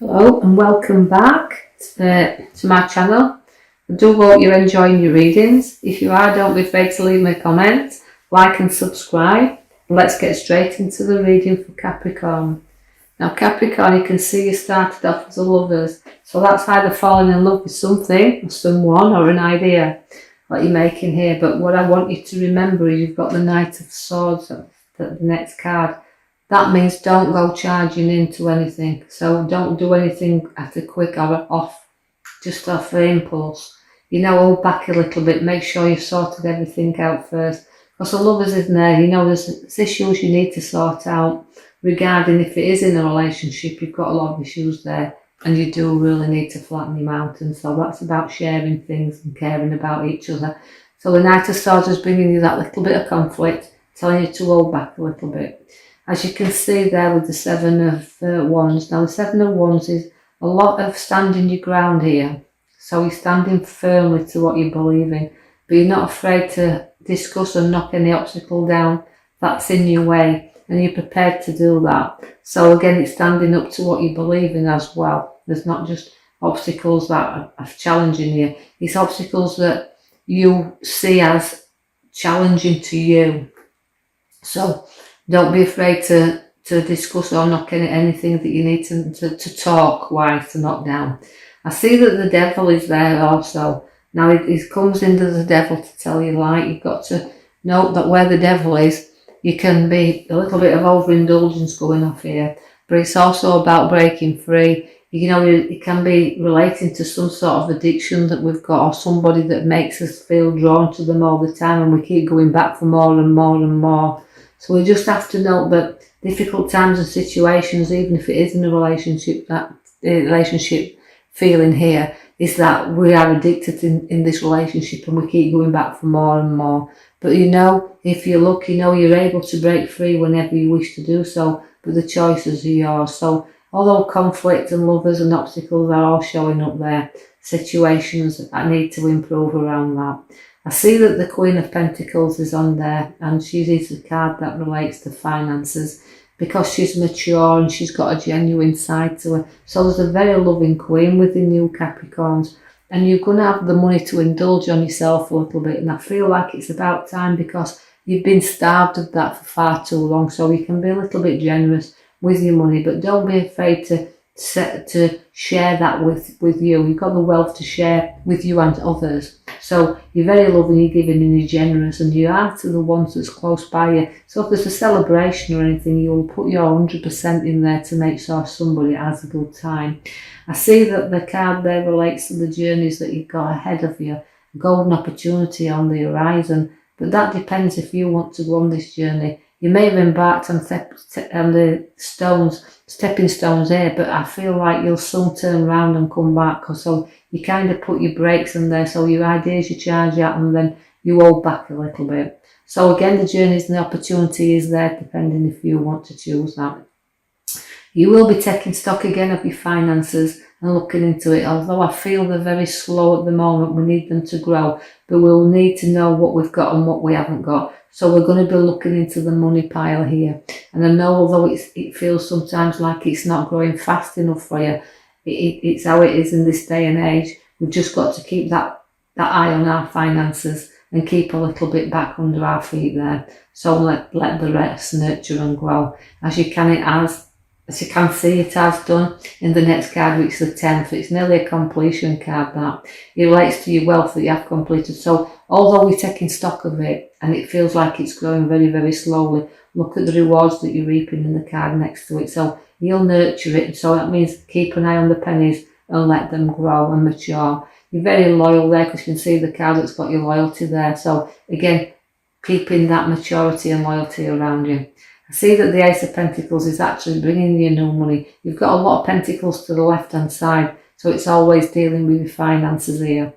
Hello and welcome back to my channel. I do hope you're enjoying your readings. If you are, don't be afraid to leave me a comment, like and subscribe. Let's get straight into the reading for Capricorn. Now Capricorn, you can see you started off as a lovers, so that's either falling in love with something or someone or an idea that you're making here. But what I want you to remember is you've got the Knight of Swords, the next card. That means don't go charging into anything. So don't do anything at a quick or just off impulse. Hold back a little bit. Make sure you've sorted everything out first. Because the lovers isn't there. There's issues you need to sort out regarding if it is in a relationship. You've got a lot of issues there and you do really need to flatten your mountain. So that's about sharing things and caring about each other. So the Knight of Swords is bringing you that little bit of conflict, telling you to hold back a little bit. As you can see there with the Seven of Wands. Now the Seven of Wands is a lot of standing your ground here. So you're standing firmly to what you believe in. But you're not afraid to discuss and knock any obstacle down that's in your way. And you're prepared to do that. So again, it's standing up to what you believe in as well. There's not just obstacles that are challenging you. It's obstacles that you see as challenging to you. So don't be afraid to discuss or knock anything that you need to talk wise to knock down. I see that the devil is there also. Now it comes into the devil to tell you light. You've got to note that where the devil is, you can be a little bit of overindulgence going off here. But it's also about breaking free. It can be relating to some sort of addiction that we've got, or somebody that makes us feel drawn to them all the time and we keep going back for more and more and more. So we just have to note that difficult times and situations, even if it is in a relationship, that relationship feeling here is that we are addicted in this relationship and we keep going back for more and more. But if you're lucky, you're able to break free whenever you wish to do so, but the choices are yours. So although conflict and lovers and obstacles are all showing up there, situations that need to improve around that. I see that the Queen of Pentacles is on there and she is the card that relates to finances because she's mature and she's got a genuine side to her. So there's a very loving Queen within you Capricorns and you're going to have the money to indulge on yourself a little bit, and I feel like it's about time because you've been starved of that for far too long. So you can be a little bit generous with your money, but don't be afraid to share that with you. You've got the wealth to share with you and others. So you're very loving, you're giving and you're generous, and you are to the ones that's close by you. So if there's a celebration or anything, you'll put your 100% in there to make sure somebody has a good time. I see that the card there relates to the journeys that you've got ahead of you, a golden opportunity on the horizon, but that depends if you want to go on this journey. You may have embarked on the stepping stones here, but I feel like you'll soon turn around and come back. So you kind of put your brakes in there, so your ideas you charge at and then you hold back a little bit. So again, the journeys and the opportunity is there depending if you want to choose that. You will be taking stock again of your finances and looking into it. Although I feel they're very slow at the moment, we need them to grow, but we'll need to know what we've got and what we haven't got. So we're going to be looking into the money pile here. And I know although it feels sometimes like it's not growing fast enough for you, it's how it is in this day and age. We've just got to keep that eye on our finances and keep a little bit back under our feet there. So let the rest nurture and grow. As you can see, it has done in the next card, which is the 10th. It's nearly a completion card that. It relates to your wealth that you have completed. So although we're taking stock of it and it feels like it's growing very, very slowly, look at the rewards that you're reaping in the card next to it. So you'll nurture it. So that means keep an eye on the pennies and let them grow and mature. You're very loyal there because you can see the card that's got your loyalty there. So again, keeping that maturity and loyalty around you. I see that the Ace of Pentacles is actually bringing you new money. You've got a lot of pentacles to the left hand side, so it's always dealing with your finances here.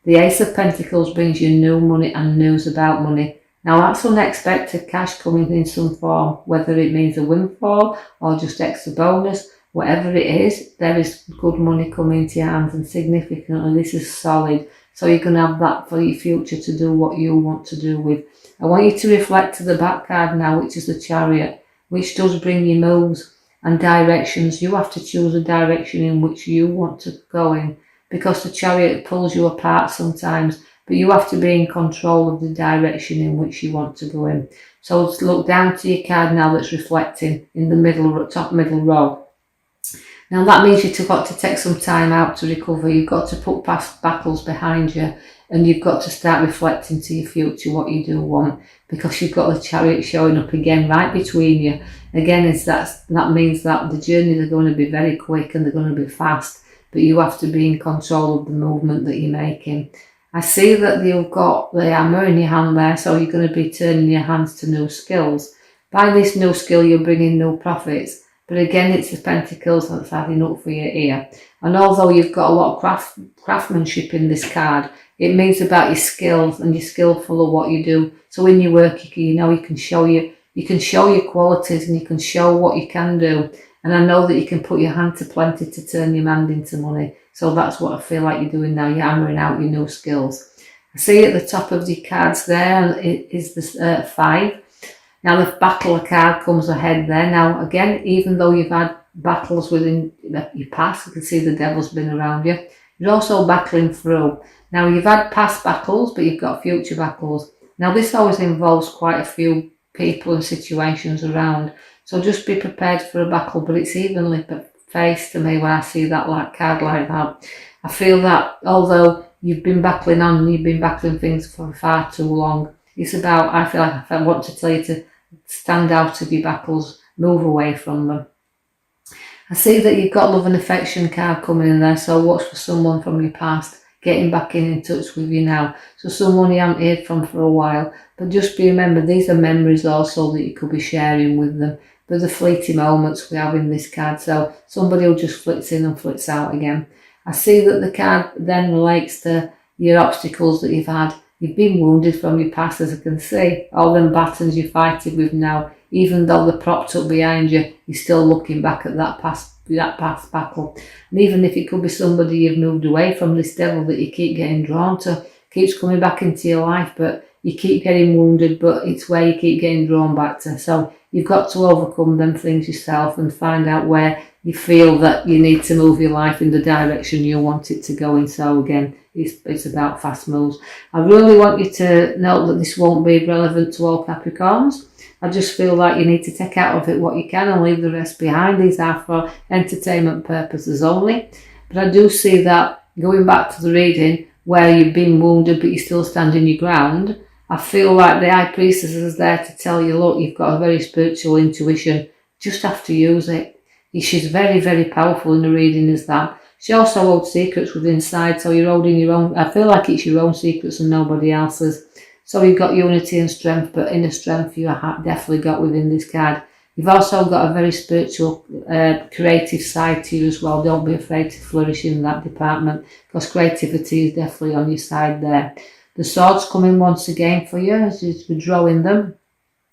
The Ace of Pentacles brings you new money and news about money. Now that's unexpected cash coming in some form, whether it means a windfall or just extra bonus, whatever it is, there is good money coming into your hands and significantly this is solid. So you can have that for your future to do what you want to do with. I want you to reflect to the back card now, which is the Chariot, which does bring you moves. and directions. You have to choose a direction in which you want to go in, because the Chariot pulls you apart sometimes, but you have to be in control of the direction in which you want to go in. So let's look down to your card now that's reflecting in the top middle row. Now that means you've got to take some time out to recover. You've got to put past battles behind you, and you've got to start reflecting to your future what you do want, because you've got the Chariot showing up again right between you. Again, that means that the journeys are going to be very quick and they're going to be fast, but you have to be in control of the movement that you're making. I see that you've got the hammer in your hand there, so you're going to be turning your hands to new skills. By this new skill, you're bringing new profits. But again, it's the Pentacles that's adding up for you here. And although you've got a lot of craftsmanship in this card, it means about your skills, and you're skillful at what you do. So in your work, you can show your qualities, and you can show what you can do. And I know that you can put your hand to plenty to turn your hand into money. So that's what I feel like you're doing now. You're hammering out your new skills. I see at the top of your cards there is the 5. Now the battle card comes ahead there. Now again, even though you've had battles within your past, you can see the devil's been around you. You're also battling through. Now you've had past battles, but you've got future battles. Now this always involves quite a few people and situations around. So just be prepared for a battle, but it's evenly faced to me when I see that card like that. I feel that although you've been battling on and you've been battling things for far too long, it's about, I feel like I want to tell you to stand out of your battles, move away from them. I see that you've got love and affection card coming in there, so watch for someone from your past getting back in touch with you now. So someone you haven't heard from for a while, but just remember these are memories also that you could be sharing with them. But the fleeting moments we have in this card, so somebody who just flits in and flits out again. I see that the card then relates to your obstacles that you've had. You've been wounded from your past, as I can see. All them battles you're fighting with now, even though they're propped up behind you, you're still looking back at that past battle. And even if it could be somebody you've moved away from, this devil that you keep getting drawn to, keeps coming back into your life, but you keep getting wounded, but it's where you keep getting drawn back to. So you've got to overcome them things yourself and find out where you feel that you need to move your life in the direction you want it to go in. So again, it's about fast moves. I really want you to note that this won't be relevant to all Capricorns. I just feel like you need to take out of it what you can and leave the rest behind. These are for entertainment purposes only. But I do see that going back to the reading where you've been wounded but you're still standing your ground, I feel like the High Priestess is there to tell you, look, you've got a very spiritual intuition. Just have to use it. She's very, very powerful in the reading is that. She also holds secrets within inside, so you're holding your own. I feel like it's your own secrets and nobody else's. So you've got unity and strength, but inner strength you have definitely got within this card. You've also got a very spiritual, creative side to you as well. Don't be afraid to flourish in that department, because creativity is definitely on your side there. The swords coming once again for you as you're drawing them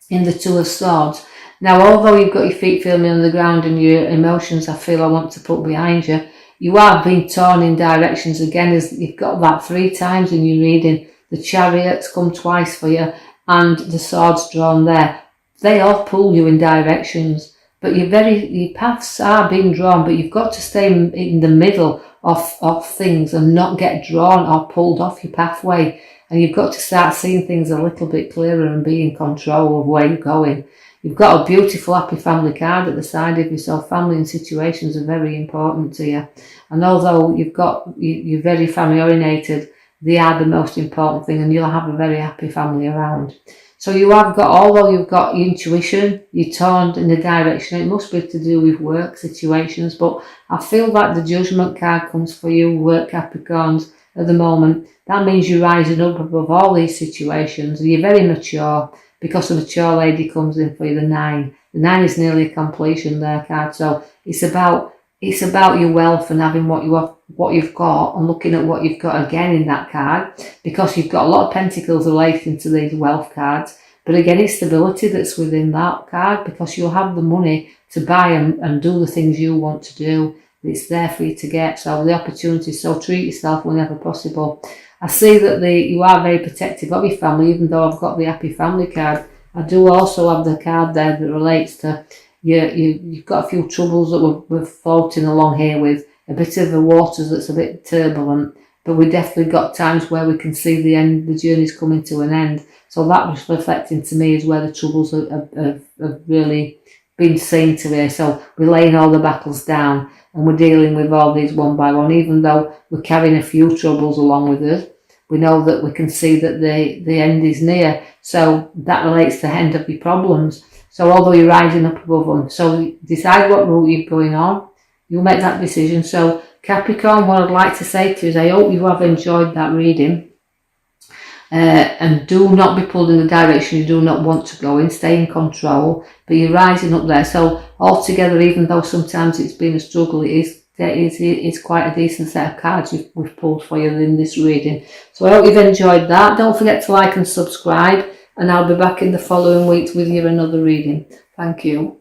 in the Two of Swords. Now, although you've got your feet firmly on the ground and your emotions, I feel I want to put behind you, you are being torn in directions again, as you've got that 3 times in your reading. The Chariots come twice for you and the swords drawn there. They all pull you in directions, but your paths are being drawn, but you've got to stay in the middle of things and not get drawn or pulled off your pathway. And you've got to start seeing things a little bit clearer and be in control of where you're going. You've got a beautiful happy family card at the side of you, so family and situations are very important to you. And although you're very family orientated, they are the most important thing, and you'll have a very happy family around. So you have got, although you've got your intuition, you're turned in the direction, it must be to do with work situations, but I feel like the Judgment card comes for you, work Capricorns, at the moment. That means you're rising up above all these situations, and you're very mature, because the mature lady comes in for you, the 9. The 9 is nearly a completion there card, so it's about your wealth and having what you've got and looking at what you've got again in that card, because you've got a lot of pentacles relating to these wealth cards. But again, it's stability that's within that card, because you'll have the money to buy and do the things you want to do. It's there for you to get, so the opportunity, so treat yourself whenever possible. I see that you are very protective of your family, even though I've got the happy family card. I do also have the card there that relates to you've got a few troubles that we're floating along here with, a bit of the waters that's a bit turbulent, but we definitely got times where we can see the end, the journey's coming to an end. So that was reflecting to me is where the troubles have really been seen to me. So we're laying all the battles down and we're dealing with all these one by one, even though we're carrying a few troubles along with us. We know that we can see that the end is near. So that relates to the end of your problems. So although you're rising up above them, so decide what route you're going on. You'll make that decision. So Capricorn, what I'd like to say to you is I hope you have enjoyed that reading. And do not be pulled in the direction you do not want to go in. Stay in control, but you're rising up there. So altogether, even though sometimes it's been a struggle, it's quite a decent set of cards we've pulled for you in this reading. So I hope you've enjoyed that. Don't forget to like and subscribe, and I'll be back in the following week with you another reading. Thank you.